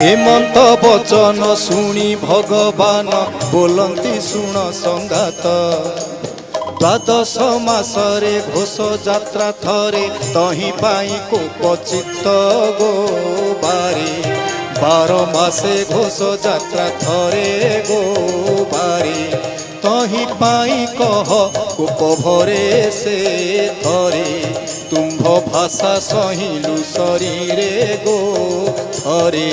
हेमंत वचन शुणी भगवान बोलती शुण संगात द्वादश मासरे घोष जात्रा थरे तही पाई कोपचित गो बारी 12 मासे घोष जात्रा थरे गो बारी तही पाई कह कोप भरे से थरे तुम्भ भाषा सहिलु शरीरे गो थरे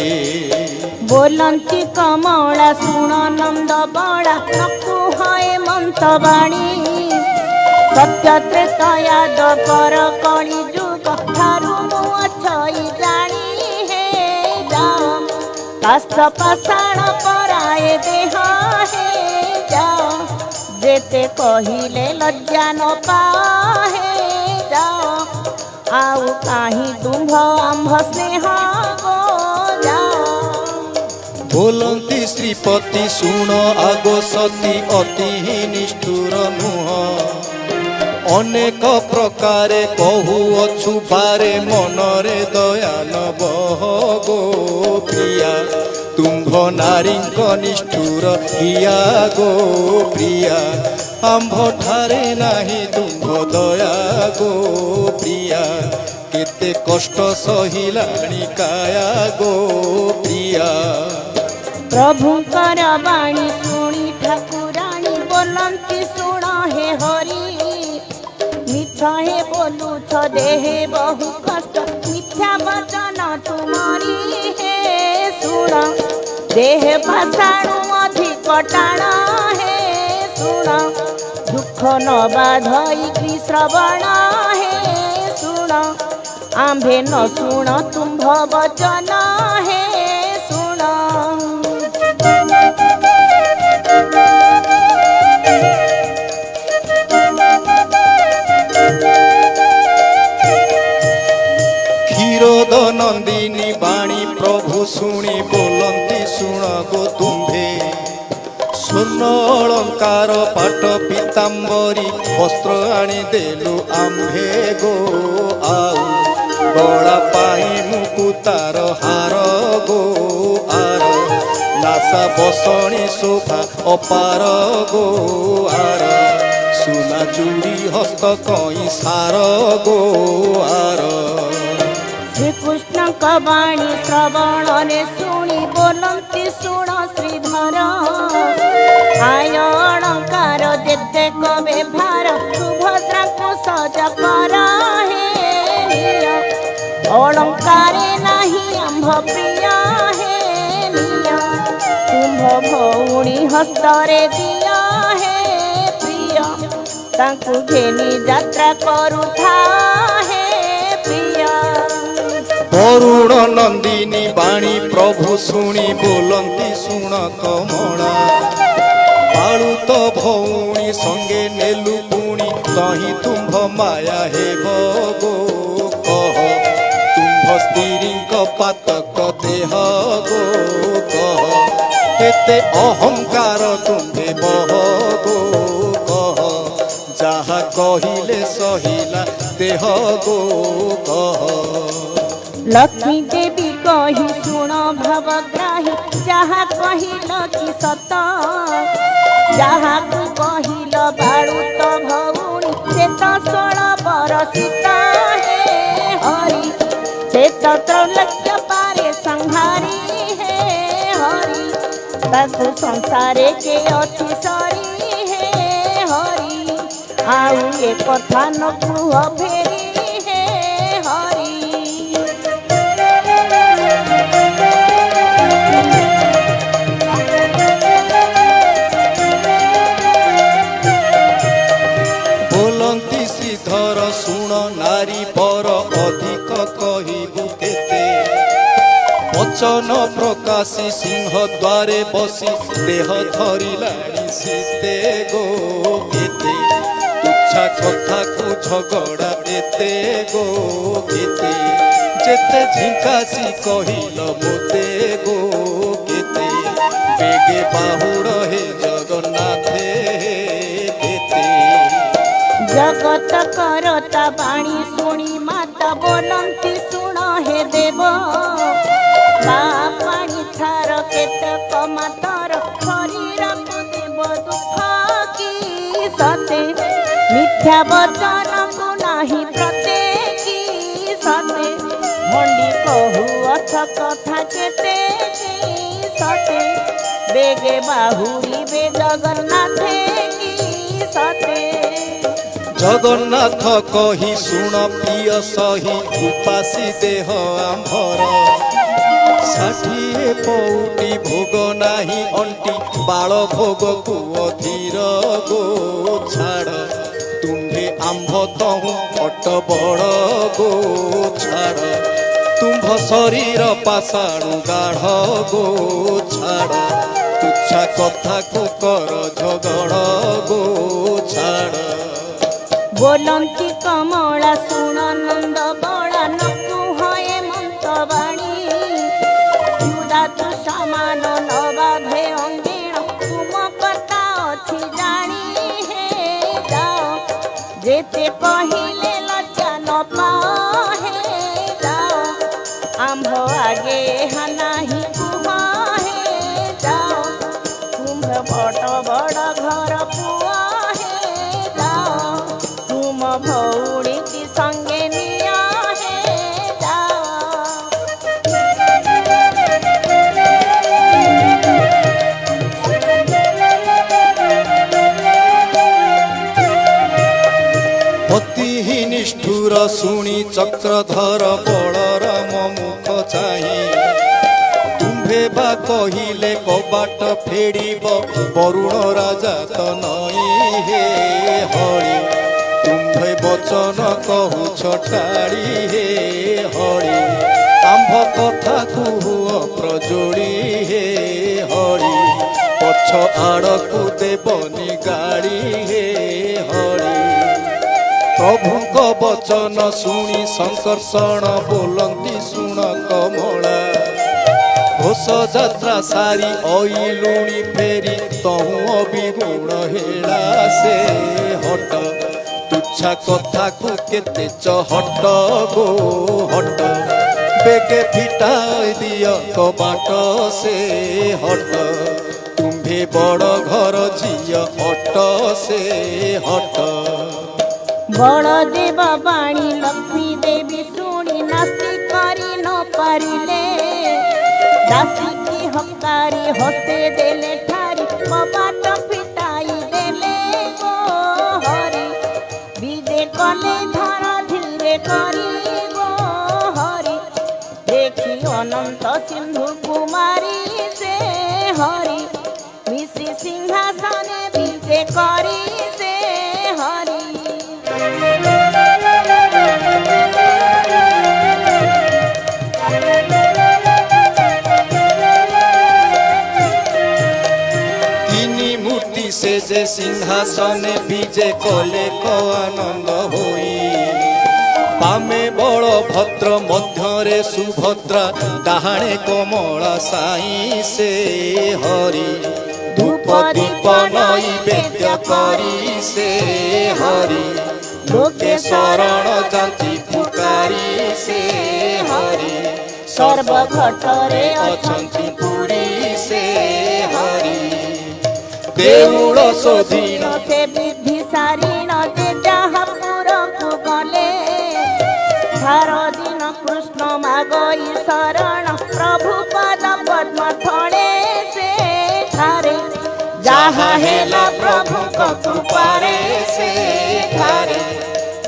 बोलती कमला सुण नंद बड़ा नकुहाए मंतवाणी सत्य त्रेतया द्वापर कली जुग थारु मुछई जानी हे जाओ काष्ठ पाषाण पराए देह हे जाओ जेते कहिले लज्जा न पाहे जाओ आउ काहि तुम्भ आंभ स्नेह गो जाओ बोलती श्रीपति शुण आगो सती अति निष्ठुर नुह अनेक प्रकारे कहूअछु बारे मनरे दया नबह गो प्रिया तुम्भ नारी निष्ठुर हिया गो प्रिया आंभ ठारे नाही तुम्भ दया गो प्रिया केते कष्ट सहिलाणी काया गो प्रिया प्रभुकर वाणी शुणी ठाकुराणी बोलती शुण हे हरि मिथ्या हे बोलू छ देहे बहु कष्ट मिथ्या वचन तुम्हारी हे शुण देह भाषाणु अधिक टाण हे शुण दुख न बाधई श्रवण हे शुण आंभे न शुण तुम्भ वचन हे शुण क्षीरोद नंदिनी वाणी प्रभु शुणी बोलती शुण गो तुम्भे स्वर्ण अलंकार पाट पीतांबरी वस्त्र आनी देलु आंभे गो आउ गला पाई मुकुतार हार गो आर नासा बसणी शोभा अपार गो आर सुना चूड़ी हस्त कई सार गो आर श्रीकृष्ण कवाणी श्रवण ने शुणी बोलती शुण श्रीधर आय अलंकार जेते कवे भार सुभद्रा को सज कर हे अलंकारे नहीं आंभ प्रिय हे तुम्भ भौणी हस्तरे दिया हे प्रिय तांकु घेनी यात्रा करुथा हे प्रिय अरुण नंदिनी वाणी प्रभु शुणी बोलती शुण कमला पाळुत भौणी संगे नेलु पुणी कहीं तुम्भ माया हे गो कह तुम्भ स्त्री पातक देह गो कह केते अहंकार तुम्भे बह गो कह जहा कहिले सहिला देह गो कह लक्ष्मी देवी कही शुण भवग्राही जहा कहिल कि सत जहा तू कहिल बाळुत भौणी से तो 16 बरसित हे हरि से तो त्रैलोक्य पारे संहारी हे हरि ताकु संसारे के अति सरी हे हरि आउ ए कथा न कुह फेरी हे हरि बोलती श्रीधर शुण नारी पर अधिक कहबू केते वचन प्रकाशी सिंह द्वारे बसी देह धरिलाणी सीते गो केते तुच्छा कथा को झगड़ा एते गो केते जेते झिंकासी कहिल मोते गो केते बेगे बाहुड़ हे जगन्नाथे केते जगत करता वाणी शुणी माता बोलती शुण हे देव पाणी ମାତର ଶରୀରକୁ ଦେବ ଦୁଃଖ କି ସତେ ମିଥ୍ୟା ବଚନକୁ ନାହିଁ ପ୍ରତ୍ୟେକି ସତେ ଭଣ୍ଡି କହୁ ଅର୍ଥ କଥା କେତେ କି ସତେ ବେগে ବାହୁଡ଼ିବେ ଜଗନ୍ନାଥେ କି ସତେ ଜଗନ୍ନାଥ କହି ଶୁଣ ପ୍ରିୟ ସହି ଉପାସୀ ଦେହ ଆମ୍ଭର 60 ପଉଟି ଭୋଗ ନାହିଁ ଅଣ୍ଟି ବାଳ ଭୋଗକୁ ଅଧୀର ଗୋ ଛାଡ଼ ତୁମ୍ଭେ ଆମ୍ଭ ତହୁଁ ଅଟ ବଡ଼ ଗୋ ଛାଡ଼ ତୁମ୍ଭ ଶରୀର ପାଷାଣୁ ଗାଢ଼ ଗୋ ଛାଡ଼ ତୁଚ୍ଛା କଥାକୁ କର ଝଗଡ଼ ଗୋ ଛାଡ଼ ବୋଲନ୍ତି କମଳା ଶୁଣ ନନ୍ଦ ବଳା ନ କୁହ ମନ୍ତ ବାଣୀ ସମାନ ନବାଧେ ଅଙ୍ଗିଣ ତୁମ କଥା ଅଛି ଜାଣି ହେ ଯାଅ ଯେତେ କହିଲେ ଲଜ୍ଜା ନ ପାଅ ହେ ଯାଅ ଆମ୍ଭ ଆଗେ ନାହିଁ କୁହ ହେ ଯାଅ ତୁମ୍ଭ ବଡ଼ ବଡ଼ ଘର ପୁଅ ହେ ଯାଅ ତୁମ ଭଉଣୀ କି ସଙ୍ଗେ ନିଅ ହେ ଯାଅ ଅତି ନିଷ୍ଠୁର ଶୁଣି ଚକ୍ରଧର ବଳରାମ ମୁଖ ଚାହିଁ ତୁମ୍ଭେ ବା କହିଲେ କବାଟ ଫେଡ଼ିବ ବରୁଣ ରାଜା ତ ନଈ ହେ ହଳି ତୁମ୍ଭେ ବଚନ କହୁଛ ଟାଳି ହେ ହଳି ଆମ୍ଭ କଥାକୁ ହୁଅ ପ୍ରଜୋଳି ହେ ହଳି ପଛ ଆଡ଼କୁ ଦେବନି ଗାଳି ହେ ହଳି ପ୍ରଭୁଙ୍କ ବଚନ ଶୁଣି ସଂକର୍ଷଣ ବୋଲନ୍ତି ଶୁଣ କମଳା ଘୋଷ ଯାତ୍ରା ସାରି ଅଇଲୁଣି ଫେରି ତହୁଁ ଅବିଗୁଣ ହେଳା ସେ ହଟ ତୁଚ୍ଛା କଥାକୁ କେତେ ଚହଟ ଗୋ ହଟ ବେগে ଫିଟାଇ ଦିଅ କବାଟ ସେ ହଟ ତୁମ୍ଭେ ବଡ଼ ଘର ଝିଅ ଅଟ ସେ ହଟ ବଳଦେବ ବାଣୀ ଲକ୍ଷ୍ମୀ ଦେବୀ ଶୁଣି ନାସ୍ତି କରି ନ ପାରିଲେ ଦାସୀକି ହକାରି ହସ୍ତେ ଦେଲେ ଠାରି କବାଟ ଫିଟାଇ ଦେଲେ ଗୋ ହରି ବିଜେ କଲେ ଧର ଧୀରେ କରି ଗୋ ହରି ଦେଖି ଅନନ୍ତ ସିନ୍ଧୁ କୁମାରୀ ସେ ହରି ମିଶି ସିଂହାସନେ ବିଜେ କରି ସେ ହରି ତିନି ମୂର୍ତ୍ତି ସେ ଯେ ସିଂହାସନେ ବିଜେ କଲେ କ ଆନନ୍ଦ ହୋଇ ବାମେ ବଳଭଦ୍ର ମଧ୍ୟରେ ସୁଭଦ୍ରା ଡାହାଣେ କମଳା ସାଇ ସେ ହରି ଧୂପ ଦୀପ ନୈବେଦ୍ୟ କରି ସେ ହରି ଲୋକେ ଶରଣ ଯାନ୍ତି ପୁକାରି ସେ ହରି ସର୍ବଘଟରେ ଅଛନ୍ତି ପୁରୀ ସେ ହରି ଦେଉଳ ଶୋଧିଣ ସେ ବିଧି ସାରିଣ ଯେ ଯାହା ପୁରକୁ ଗଲେ ଭାର ଦିନ କୃଷ୍ଣ ମାଗଇ ଶରଣ ପ୍ରଭୁ ପଦ ପଦ୍ମ ଥଳେ ସେ ଠାରେ ଯାହା ହେଲା ପ୍ରଭୁଙ୍କ କୃପାରେ ସେ ଠାରେ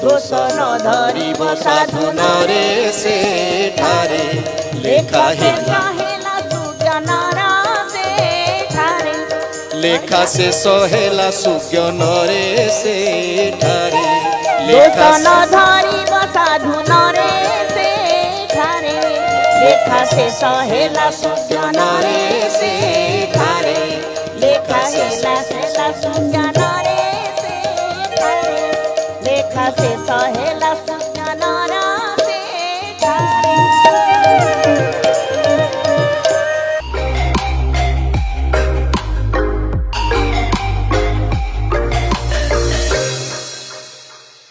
ଦୋଷ ନ ଧରିବ ସାଧୁ ନରେ ସେ ଠାରେ ଲେଖା ହେଲା ସୁଜନର ସେ ଠାରେ ଲେଖା ଶେଷ ହେଲା ସୁଜ୍ଞନରେ ସେ ଠାରେ ଦୋଷ ନ ଧରିବ ସାଧୁ ନରେ ସେ ଠାରେ ଲେଖା ଶେଷ ହେଲା ସୁଜନରେ ସେ ଠାରେ ଲେଖା ଶେଷ ହେଲା ସୁଜନରେ ସେ ଠାରେ ଲେଖା ଶେଷ ହେଲା